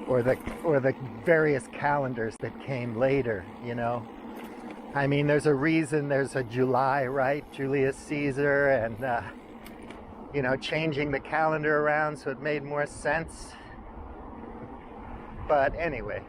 or the various calendars that came later, you know. I mean, there's a reason there's a July, right? Julius Caesar, and you know, changing the calendar around so it made more sense. But anyway,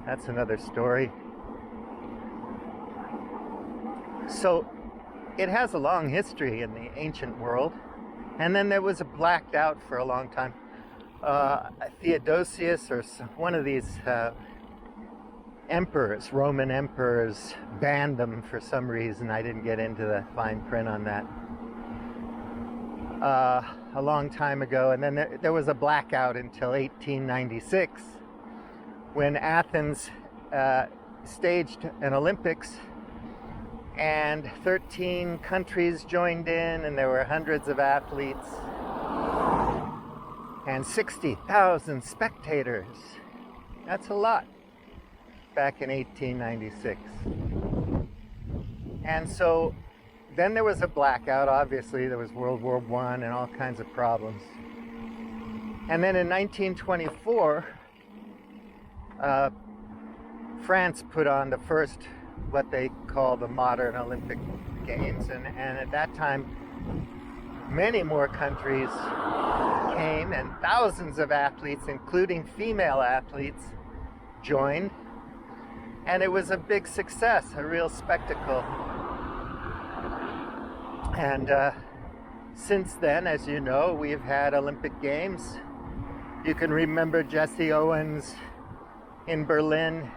that's another story. So it has a long history in the ancient world, and then there was a blacked out for a long time. Theodosius, or one of these emperors, Roman emperors, banned them for some reason. I didn't get into the fine print on that. A long time ago, and then there was a blackout until 1896, when Athens staged an Olympics, and 13 countries joined in, and there were hundreds of athletes and 60,000 spectators. That's a lot back in 1896. And so then there was a blackout. Obviously, there was World War I and all kinds of problems. And then in 1924, France put on the first, what they call the modern Olympic Games. And at that time, many more countries came, and thousands of athletes, including female athletes, joined. And it was a big success, a real spectacle. And since then, as you know, we've had Olympic Games. You can remember Jesse Owens in Berlin.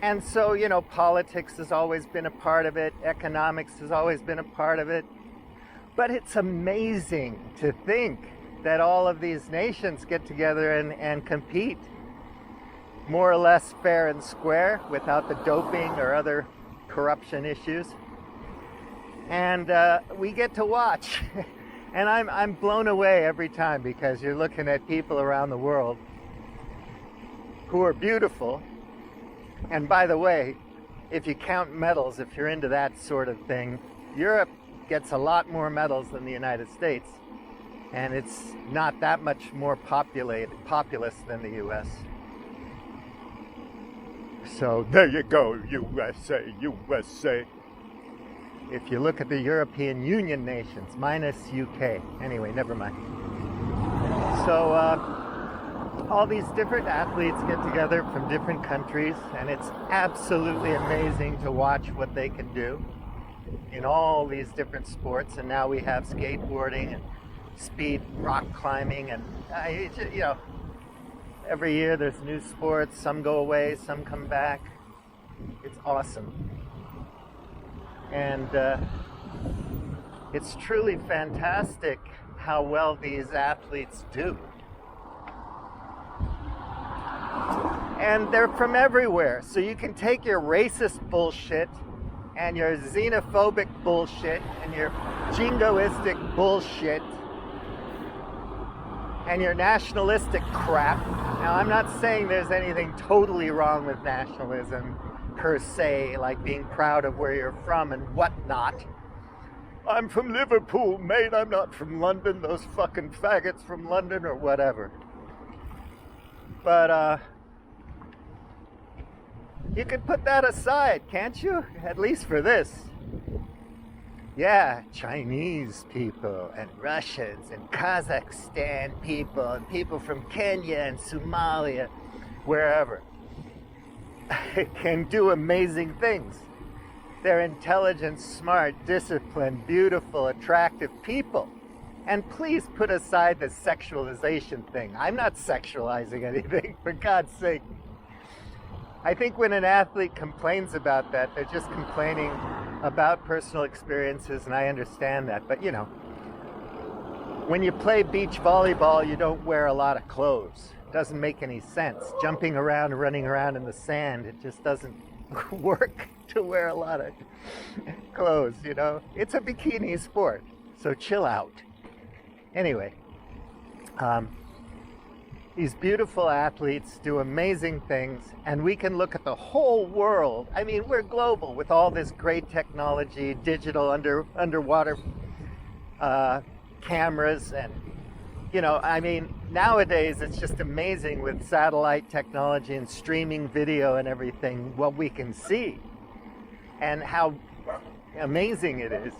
And so, you know, politics has always been a part of it. Economics has always been a part of it. But it's amazing to think that all of these nations get together and compete more or less fair and square without the doping or other corruption issues. And we get to watch. And I'm blown away every time, because you're looking at people around the world who are beautiful. And by the way, if you count medals, if you're into that sort of thing, Europe gets a lot more medals than the United States. And it's not that much more populous than the US. So there you go, USA, USA. If you look at the European Union nations, minus UK. Anyway, never mind. So all these different athletes get together from different countries, and it's absolutely amazing to watch what they can do in all these different sports. And now we have skateboarding and speed rock climbing, and you know, every year there's new sports. Some go away, some come back. It's awesome. And it's truly fantastic how well these athletes do. And they're from everywhere. So you can take your racist bullshit and your xenophobic bullshit and your jingoistic bullshit and your nationalistic crap. Now, I'm not saying there's anything totally wrong with nationalism per se, like being proud of where you're from and whatnot. I'm from Liverpool, mate. I'm not from London. Those fucking faggots from London or whatever. But you can put that aside, can't you? At least for this. Yeah, Chinese people and Russians and Kazakhstan people and people from Kenya and Somalia, wherever, can do amazing things. They're intelligent, smart, disciplined, beautiful, attractive people. And please put aside the sexualization thing. I'm not sexualizing anything, for God's sake. I think when an athlete complains about that, they're just complaining about personal experiences, and I understand that. But, you know, when you play beach volleyball, you don't wear a lot of clothes. It doesn't make any sense. Jumping around and running around in the sand, it just doesn't work to wear a lot of clothes, you know. It's a bikini sport, so chill out. Anyway, these beautiful athletes do amazing things, and we can look at the whole world. I mean, we're global with all this great technology, digital underwater cameras, and I mean, nowadays it's just amazing with satellite technology and streaming video and everything, what we can see and how amazing it is.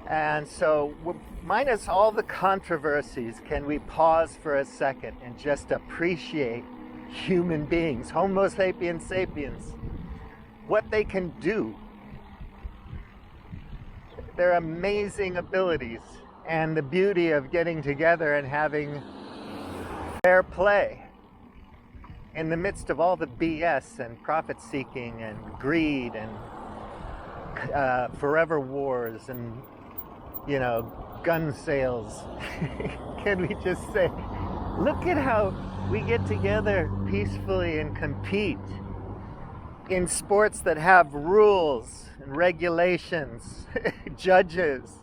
And so, minus all the controversies, can we pause for a second and just appreciate human beings, Homo Sapiens sapiens, what they can do, their amazing abilities, and the beauty of getting together and having fair play in the midst of all the BS and profit seeking and greed and forever wars and gun sales. Can we just say, look at how we get together peacefully and compete in sports that have rules and regulations, judges.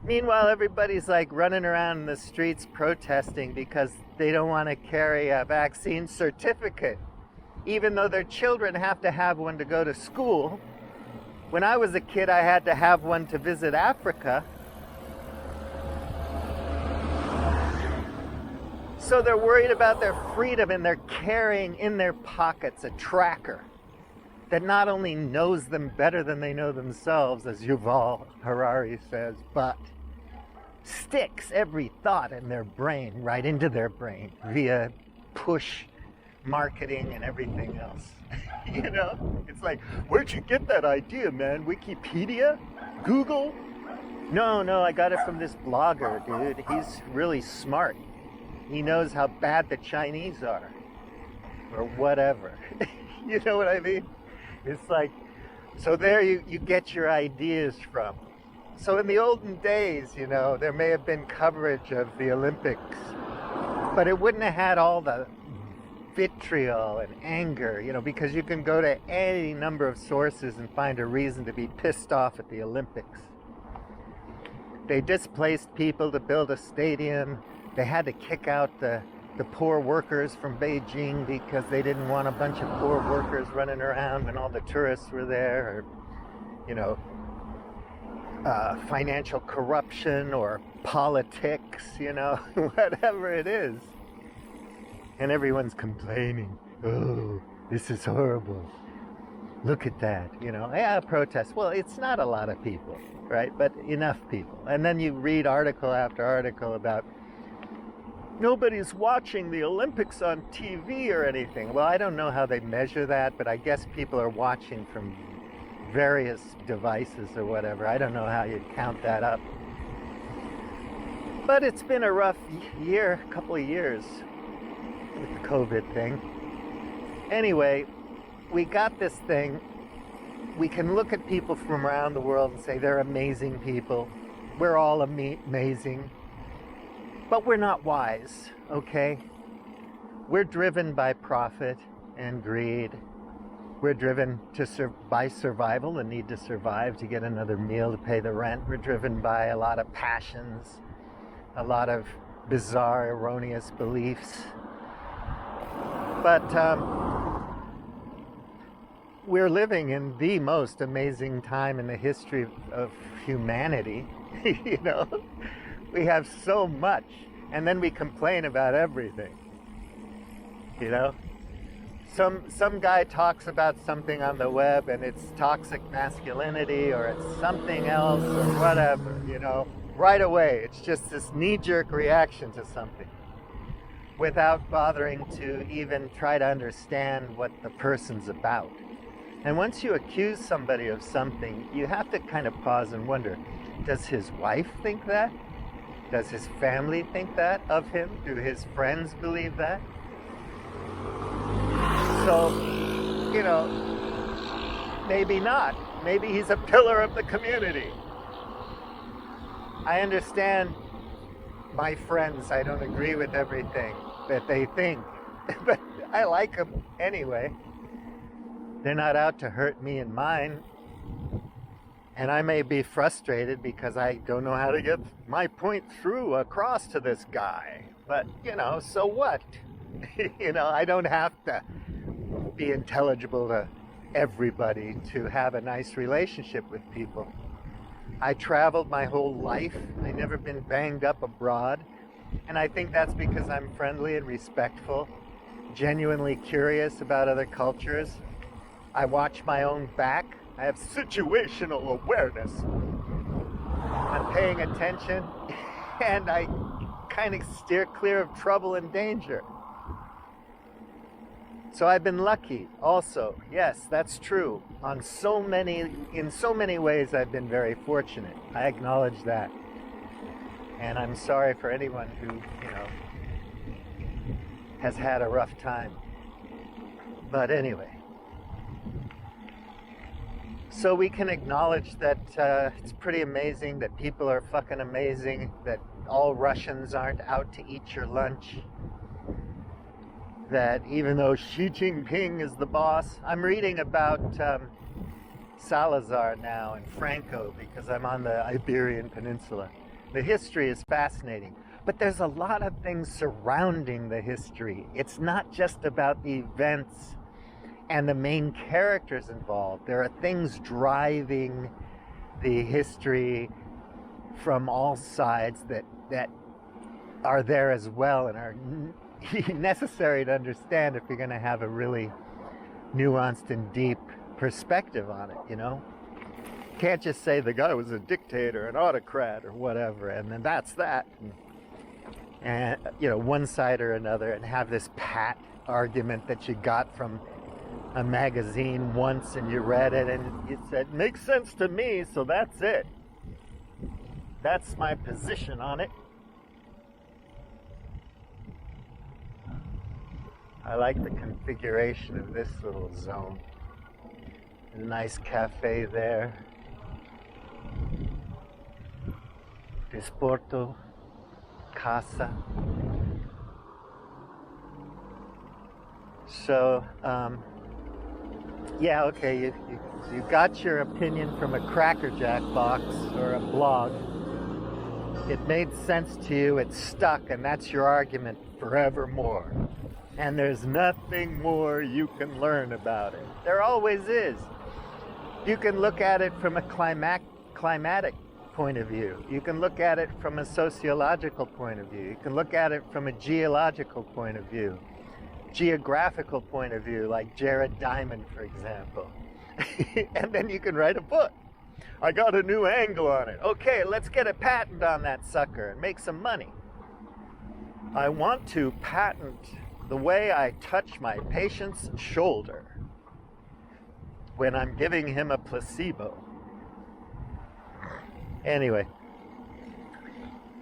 Meanwhile, everybody's like running around in the streets protesting because they don't want to carry a vaccine certificate, even though their children have to have one to go to school. When I was a kid, I had to have one to visit Africa. So they're worried about their freedom, and they're carrying in their pockets a tracker that not only knows them better than they know themselves, as Yuval Harari says, but sticks every thought in their brain right into their brain via push marketing and everything else. It's like, where'd you get that idea, man? Wikipedia? Google? No, I got it from this blogger, dude. He's really smart. He knows how bad the Chinese are, or whatever. You know what I mean? It's like, so there you get your ideas from. So in the olden days, there may have been coverage of the Olympics, but it wouldn't have had all the vitriol and anger, because you can go to any number of sources and find a reason to be pissed off at the Olympics. They displaced people to build a stadium. They had to kick out the poor workers from Beijing because they didn't want a bunch of poor workers running around when all the tourists were there, or, financial corruption or politics, whatever it is. And everyone's complaining. Oh, this is horrible. Look at that, protest. Well, it's not a lot of people, right? But enough people. And then you read article after article about nobody's watching the Olympics on TV or anything. Well, I don't know how they measure that, but I guess people are watching from various devices or whatever. I don't know how you'd count that up. But it's been a rough year, couple of years with the COVID thing. Anyway, we got this thing. We can look at people from around the world and say they're amazing people. We're all amazing. But we're not wise, okay? We're driven by profit and greed. We're driven by survival, the need to survive, to get another meal, to pay the rent. We're driven by a lot of passions, a lot of bizarre, erroneous beliefs. But we're living in the most amazing time in the history of humanity, We have so much, and then we complain about everything. Some guy talks about something on the web and it's toxic masculinity or it's something else or whatever, right away. It's just this knee-jerk reaction to something without bothering to even try to understand what the person's about. And once you accuse somebody of something, you have to kind of pause and wonder, does his wife think that? Does his family think that of him? Do his friends believe that? So, maybe not. Maybe he's a pillar of the community. I understand my friends, I don't agree with everything that they think, but I like them anyway. They're not out to hurt me and mine. And I may be frustrated because I don't know how to get my point across to this guy. But, so what? I don't have to be intelligible to everybody to have a nice relationship with people. I traveled my whole life. I never been banged up abroad. And I think that's because I'm friendly and respectful, genuinely curious about other cultures. I watch my own back. I have situational awareness. I'm paying attention, and I kind of steer clear of trouble and danger. So I've been lucky also. Yes, that's true. In so many ways I've been very fortunate. I acknowledge that. And I'm sorry for anyone who, has had a rough time. But anyway. So we can acknowledge that it's pretty amazing that people are fucking amazing, that all Russians aren't out to eat your lunch, that even though Xi Jinping is the boss, I'm reading about Salazar now and Franco because I'm on the Iberian Peninsula. The history is fascinating, but there's a lot of things surrounding the history. It's not just about the events and the main characters involved. There are things driving the history from all sides that are there as well and are necessary to understand if you're going to have a really nuanced and deep perspective on it, Can't just say the guy was a dictator, an autocrat, or whatever, and then that's that. And one side or another, and have this pat argument that you got from a magazine once and you read it and you said, makes sense to me, so that's it. That's my position on it. I like the configuration of this little zone. A nice cafe there. Disporto, casa. So, yeah, okay, you got your opinion from a Cracker Jack box or a blog. It made sense to you, it stuck, and that's your argument forevermore. And there's nothing more you can learn about it. There always is. You can look at it from a climatic point of view. You can look at it from a sociological point of view. You can look at it from a geological point of view. Geographical point of view, like Jared Diamond, for example. And then you can write a book. I got a new angle on it. Okay, let's get a patent on that sucker and make some money. I want to patent the way I touch my patient's shoulder when I'm giving him a placebo. Anyway,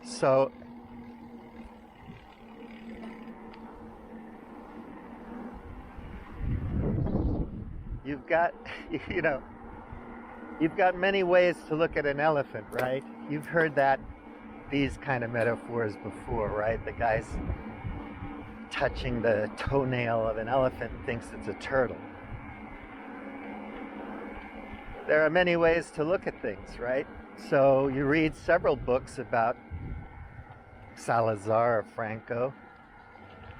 so you've got many ways to look at an elephant, right? You've heard these kind of metaphors before, right? The guy's touching the toenail of an elephant and thinks it's a turtle. There are many ways to look at things, right? So you read several books about Salazar or Franco,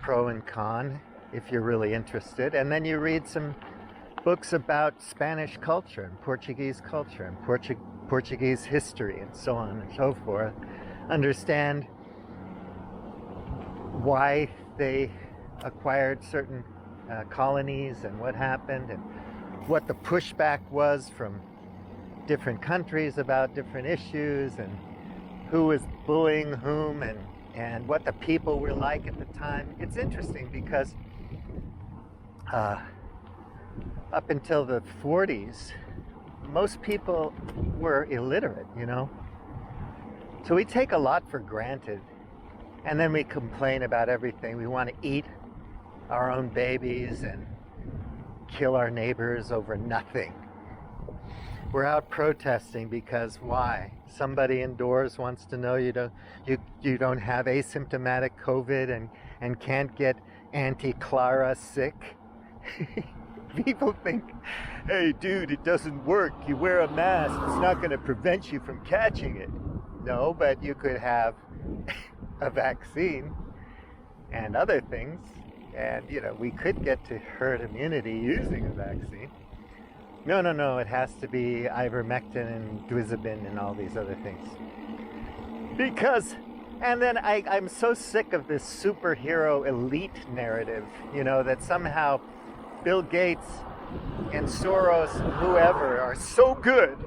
pro and con, if you're really interested, and then you read some books about Spanish culture and Portuguese culture and Portuguese history and so on and so forth. Understand why they acquired certain colonies and what happened and what the pushback was from different countries about different issues and who was bullying whom and what the people were like at the time. It's interesting because up until the 40s, most people were illiterate, So we take a lot for granted, and then we complain about everything. We want to eat our own babies and kill our neighbors over nothing. We're out protesting because why? Somebody indoors wants to know you don't have asymptomatic COVID and can't get Auntie Clara sick. People think, hey dude, it doesn't work. You wear a mask, it's not going to prevent you from catching it. No, but you could have a vaccine and other things, and we could get to herd immunity using a vaccine. No, no, no. It has to be ivermectin and duizabin and all these other things. Because, and then I'm so sick of this superhero elite narrative, that somehow Bill Gates and Soros and whoever are so good,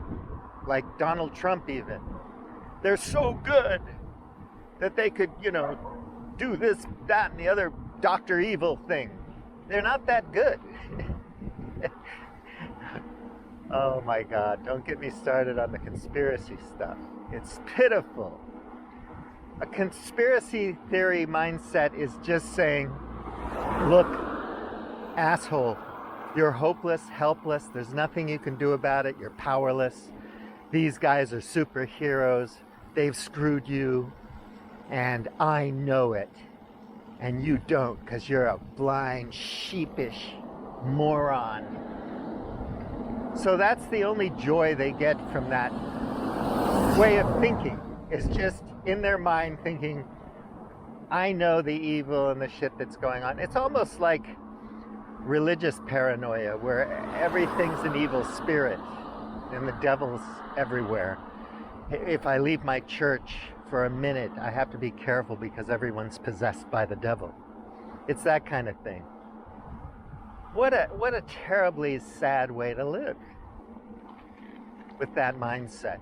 like Donald Trump even. They're so good that they could, do this, that, and the other Dr. Evil thing. They're not that good. Oh my God, don't get me started on the conspiracy stuff. It's pitiful. A conspiracy theory mindset is just saying, look, asshole, you're hopeless, helpless, there's nothing you can do about it, you're powerless. These guys are superheroes, they've screwed you, and I know it. And you don't, because you're a blind, sheepish moron. So that's the only joy they get from that way of thinking, is just in their mind thinking, I know the evil and the shit that's going on. It's almost like religious paranoia, where everything's an evil spirit and the devil's everywhere. If I leave my church for a minute, I have to be careful because everyone's possessed by the devil. It's that kind of thing. What a terribly sad way to live with that mindset.